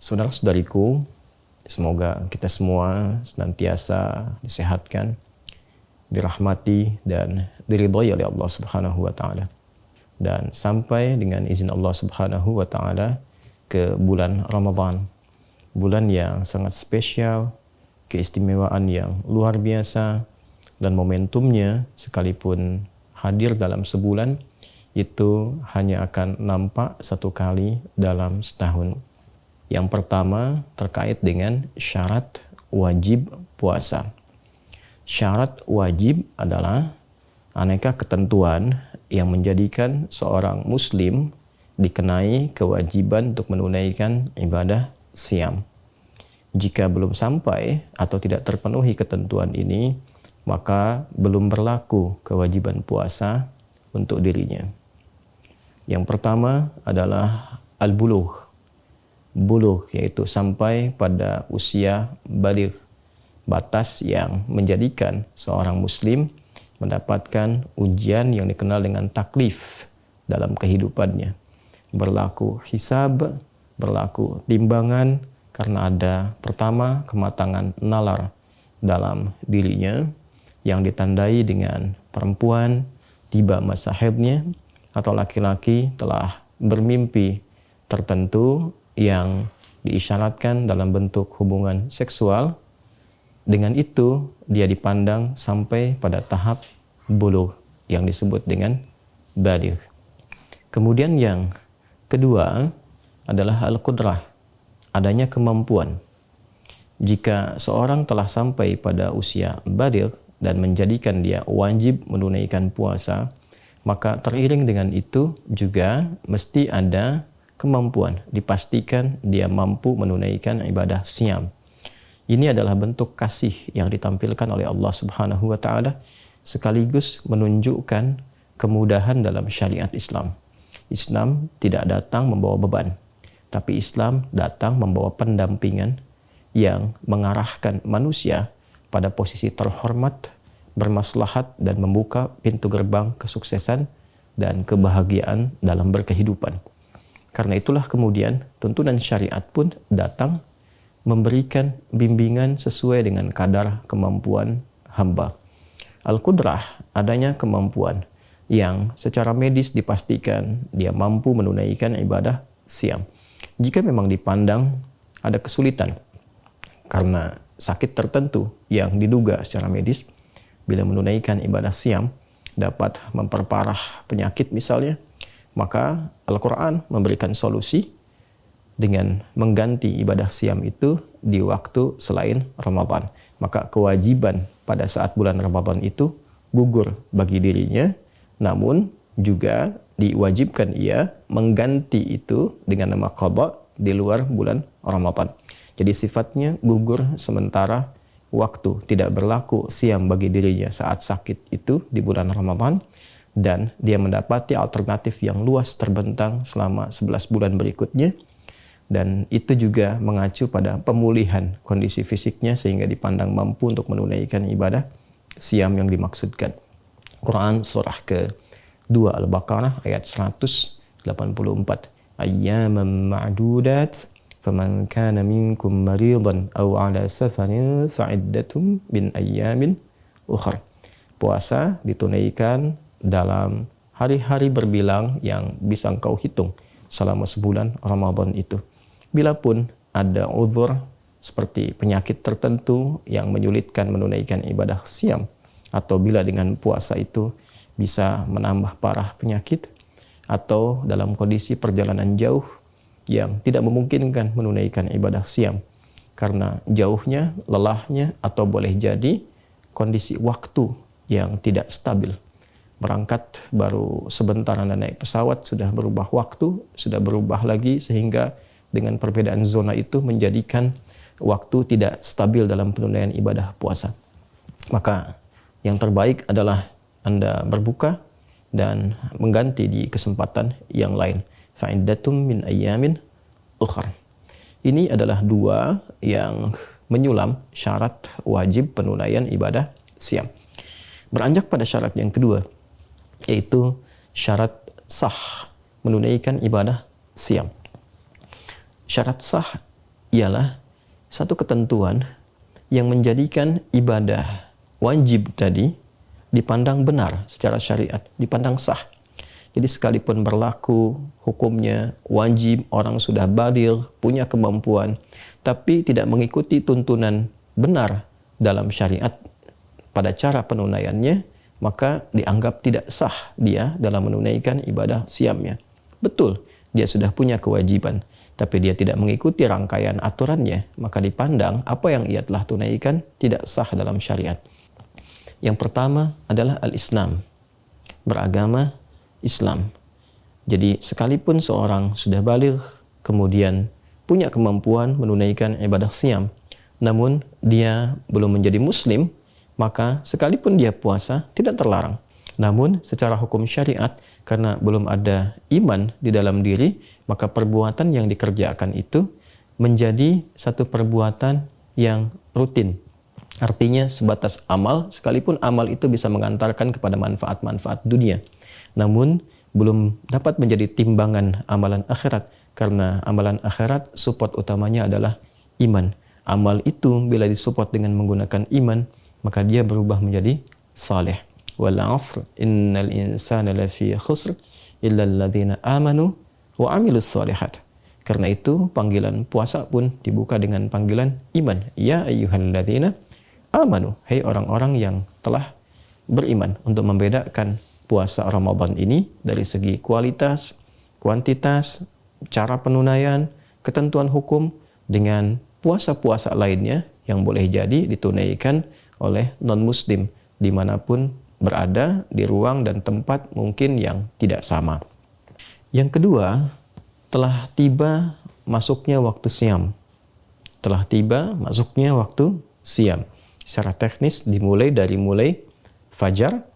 Saudara-saudariku, semoga kita semua senantiasa disehatkan, dirahmati dan diridhai oleh Allah Subhanahu wa taala. Dan sampai dengan izin Allah Subhanahu wa taala ke bulan Ramadan. Bulan yang sangat spesial, keistimewaan yang luar biasa, dan momentumnya sekalipun hadir dalam sebulan itu hanya akan nampak satu kali dalam setahun. Yang pertama terkait dengan syarat wajib puasa. Syarat wajib adalah aneka ketentuan yang menjadikan seorang muslim dikenai kewajiban untuk menunaikan ibadah siam. Jika belum sampai atau tidak terpenuhi ketentuan ini, maka belum berlaku kewajiban puasa untuk dirinya. Yang pertama adalah al-bulugh. Bulugh yaitu sampai pada usia baligh, batas yang menjadikan seorang muslim mendapatkan ujian yang dikenal dengan taklif dalam kehidupannya. Berlaku hisab, berlaku timbangan karena ada pertama kematangan nalar dalam dirinya yang ditandai dengan perempuan tiba masa haidnya atau laki-laki telah bermimpi tertentu yang diisyaratkan dalam bentuk hubungan seksual. Dengan itu dia dipandang sampai pada tahap bulugh yang disebut dengan baligh. Kemudian yang kedua adalah al-qudrah, adanya kemampuan. Jika seorang telah sampai pada usia baligh dan menjadikan dia wajib menunaikan puasa, maka teriring dengan itu juga mesti ada kemampuan, dipastikan dia mampu menunaikan ibadah siam. Ini adalah bentuk kasih yang ditampilkan oleh Allah Subhanahu wa taala sekaligus menunjukkan kemudahan dalam syariat Islam. Islam tidak datang membawa beban, tapi Islam datang membawa pendampingan yang mengarahkan manusia pada posisi terhormat, bermaslahat dan membuka pintu gerbang kesuksesan dan kebahagiaan dalam berkehidupan. Karena itulah kemudian tuntunan syariat pun datang memberikan bimbingan sesuai dengan kadar kemampuan hamba. Al-qudrah, adanya kemampuan yang secara medis dipastikan dia mampu menunaikan ibadah siam. Jika memang dipandang ada kesulitan karena sakit tertentu yang diduga secara medis, bila menunaikan ibadah siam dapat memperparah penyakit misalnya, maka Al-Quran memberikan solusi dengan mengganti ibadah siam itu di waktu selain Ramadan. Maka kewajiban pada saat bulan Ramadan itu gugur bagi dirinya, namun juga diwajibkan ia mengganti itu dengan nama qadha di luar bulan Ramadan. Jadi sifatnya gugur sementara waktu, tidak berlaku siam bagi dirinya saat sakit itu di bulan Ramadan, dan dia mendapati alternatif yang luas terbentang selama 11 bulan berikutnya, dan itu juga mengacu pada pemulihan kondisi fisiknya sehingga dipandang mampu untuk menunaikan ibadah siam yang dimaksudkan. Quran surah ke-2 Al-Baqarah ayat 184. Ayyaman ma'dudat faman kana minkum maridan aw ala safarin fa'iddatum min ayyamin ukhra. Puasa ditunaikan dalam hari-hari berbilang yang bisa engkau hitung selama sebulan Ramadan itu. Bila pun ada uzur seperti penyakit tertentu yang menyulitkan menunaikan ibadah siam, atau bila dengan puasa itu bisa menambah parah penyakit, atau dalam kondisi perjalanan jauh yang tidak memungkinkan menunaikan ibadah siam karena jauhnya, lelahnya, atau boleh jadi kondisi waktu yang tidak stabil. Berangkat baru sebentar Anda naik pesawat, sudah berubah waktu, sudah berubah lagi, sehingga dengan perbedaan zona itu menjadikan waktu tidak stabil dalam penunaian ibadah puasa. Maka yang terbaik adalah Anda berbuka dan mengganti di kesempatan yang lain. Fa'iddatum min ayyamin ukhra. Ini adalah dua yang menyulam syarat wajib penunaian ibadah siam. Beranjak pada syarat yang kedua, yaitu syarat sah menunaikan ibadah siam. Syarat sah ialah satu ketentuan yang menjadikan ibadah wajib tadi dipandang benar secara syariat, dipandang sah. Jadi sekalipun berlaku hukumnya wajib, orang sudah baligh, punya kemampuan, tapi tidak mengikuti tuntunan benar dalam syariat pada cara penunaiannya, maka dianggap tidak sah dia dalam menunaikan ibadah siamnya. Betul, dia sudah punya kewajiban, tapi dia tidak mengikuti rangkaian aturannya, maka dipandang apa yang ia telah tunaikan tidak sah dalam syariat. Yang pertama adalah al-Islam, beragama Islam. Jadi sekalipun seorang sudah baligh, kemudian punya kemampuan menunaikan ibadah siam, namun dia belum menjadi muslim, maka sekalipun dia puasa tidak terlarang. Namun secara hukum syariat, karena belum ada iman di dalam diri, maka perbuatan yang dikerjakan itu menjadi satu perbuatan yang rutin. Artinya sebatas amal, sekalipun amal itu bisa mengantarkan kepada manfaat-manfaat dunia, namun belum dapat menjadi timbangan amalan akhirat, karena amalan akhirat support utamanya adalah iman. Amal itu bila disupport dengan menggunakan iman, maka dia berubah menjadi saleh. Wal 'asr innal insana lafi khusr illa alladziina amanu wa 'amilus shalihat. Karena itu panggilan puasa pun dibuka dengan panggilan iman. Ya ayyuhalladzina amanu, hai orang-orang yang telah beriman, untuk membedakan puasa Ramadan ini dari segi kualitas, kuantitas, cara penunaian, ketentuan hukum dengan puasa-puasa lainnya yang boleh jadi ditunaikan oleh non-muslim dimanapun berada di ruang dan tempat mungkin yang tidak sama. Yang kedua, telah tiba masuknya waktu siam. Telah tiba masuknya waktu siam. Secara teknis dimulai dari fajar,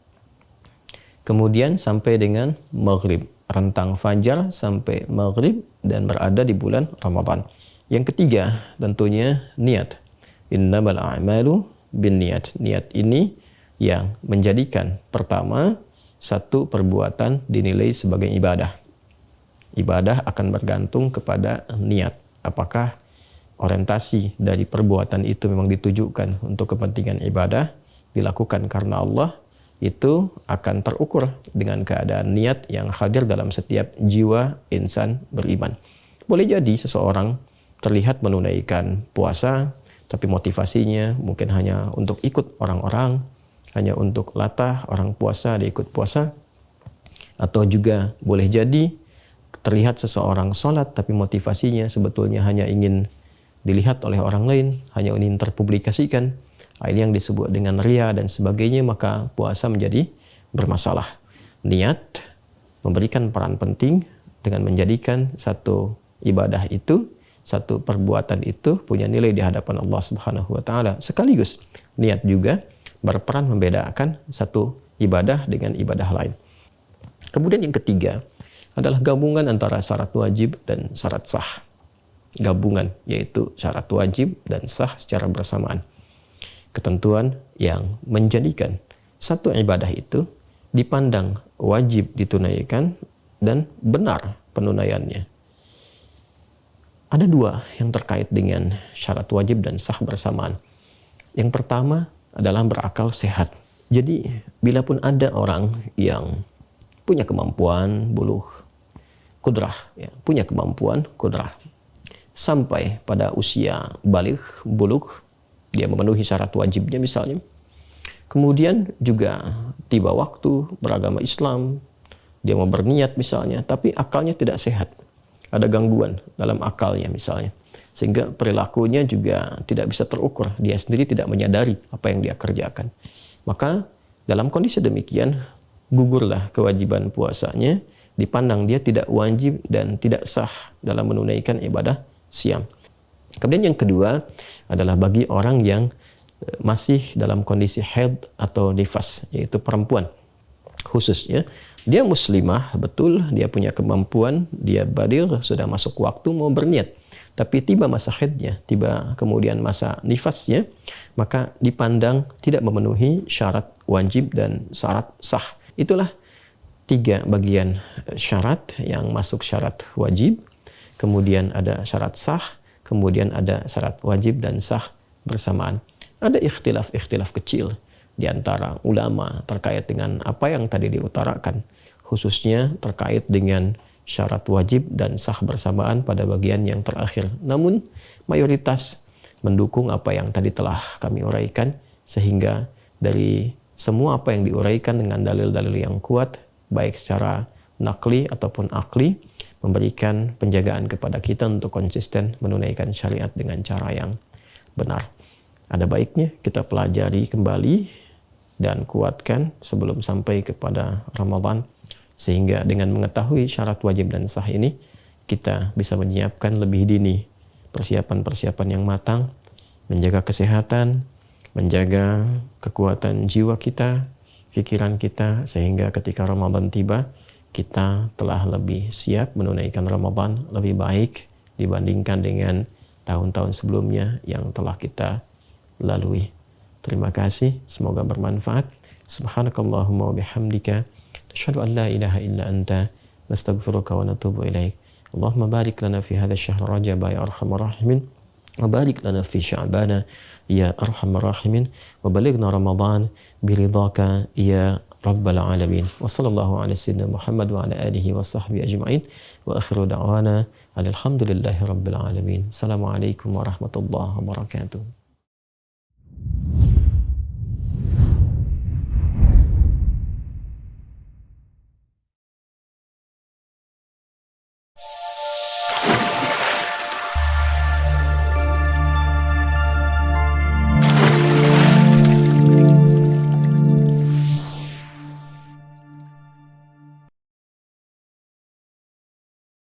kemudian sampai dengan maghrib. Rentang fajar sampai maghrib dan berada di bulan Ramadan. Yang ketiga tentunya niat. Innamal a'malu binniyat. Niat ini yang menjadikan pertama satu perbuatan dinilai sebagai ibadah. Ibadah akan bergantung kepada niat. Apakah orientasi dari perbuatan itu memang ditujukan untuk kepentingan ibadah, dilakukan karena Allah, itu akan terukur dengan keadaan niat yang hadir dalam setiap jiwa insan beriman. Boleh jadi seseorang terlihat menunaikan puasa, tapi motivasinya mungkin hanya untuk ikut orang-orang, hanya untuk latah orang puasa, dia ikut puasa. Atau juga boleh jadi terlihat seseorang sholat, tapi motivasinya sebetulnya hanya ingin dilihat oleh orang lain, hanya ingin terpublikasikan. Ini yang disebut dengan ria dan sebagainya, maka puasa menjadi bermasalah. Niat memberikan peran penting dengan menjadikan satu ibadah itu, satu perbuatan itu punya nilai di hadapan Allah Subhanahu wa taala. Sekaligus niat juga berperan membedakan satu ibadah dengan ibadah lain. Kemudian yang ketiga adalah gabungan antara syarat wajib dan syarat sah. Gabungan, yaitu syarat wajib dan sah secara bersamaan. Ketentuan yang menjadikan satu ibadah itu dipandang wajib ditunaikan dan benar penunaiannya. Ada dua yang terkait dengan syarat wajib dan sah bersamaan. Yang pertama adalah berakal sehat. Jadi, bila pun ada orang yang punya kemampuan buluh kudrah, ya, punya kemampuan kudrah, sampai pada usia baligh, buluh, dia memenuhi syarat wajibnya misalnya. Kemudian juga tiba waktu beragama Islam, dia mau berniat misalnya, tapi akalnya tidak sehat. Ada gangguan dalam akalnya misalnya. Sehingga perilakunya juga tidak bisa terukur. Dia sendiri tidak menyadari apa yang dia kerjakan. Maka dalam kondisi demikian, gugurlah kewajiban puasanya, dipandang dia tidak wajib dan tidak sah dalam menunaikan ibadah siam. Kemudian yang kedua adalah bagi orang yang masih dalam kondisi haid atau nifas, yaitu perempuan khususnya. Dia muslimah, betul, dia punya kemampuan, dia baligh, sudah masuk waktu mau berniat. Tapi tiba masa haidnya, tiba kemudian masa nifasnya, maka dipandang tidak memenuhi syarat wajib dan syarat sah. Itulah tiga bagian syarat yang masuk syarat wajib, kemudian ada syarat sah, kemudian ada syarat wajib dan sah bersamaan. Ada ikhtilaf kecil di antara ulama terkait dengan apa yang tadi diutarakan, khususnya terkait dengan syarat wajib dan sah bersamaan pada bagian yang terakhir. Namun mayoritas mendukung apa yang tadi telah kami uraikan, sehingga dari semua apa yang diuraikan dengan dalil-dalil yang kuat, baik secara nakli ataupun akli, memberikan penjagaan kepada kita untuk konsisten menunaikan syariat dengan cara yang benar. Ada baiknya kita pelajari kembali dan kuatkan sebelum sampai kepada Ramadan, sehingga dengan mengetahui syarat wajib dan sah ini, kita bisa menyiapkan lebih dini persiapan-persiapan yang matang, menjaga kesehatan, menjaga kekuatan jiwa kita, pikiran kita, sehingga ketika Ramadan tiba, kita telah lebih siap menunaikan Ramadan lebih baik dibandingkan dengan tahun-tahun sebelumnya yang telah kita lalui. Terima kasih, semoga bermanfaat. Subhanakallahumma wa bihamdika, asyhadu an la ilaha illa anta, nastaghfiruka wa natubu ilaik. Allahumma barik lana fi hadha syahr Rajab ya arhamar rahimin, wa barik lana fi Sya'bana ya arhamar rahimin, wa balighna Ramadan biridhaka ya rabbal alamin. Wa sallallahu ala sayyidina Muhammad wa ala alihi wa sahbihi ajma'in, wa akhiru da'wana alhamdulillahi rabbil alamin. Assalamualaikum warahmatullahi wabarakatuh.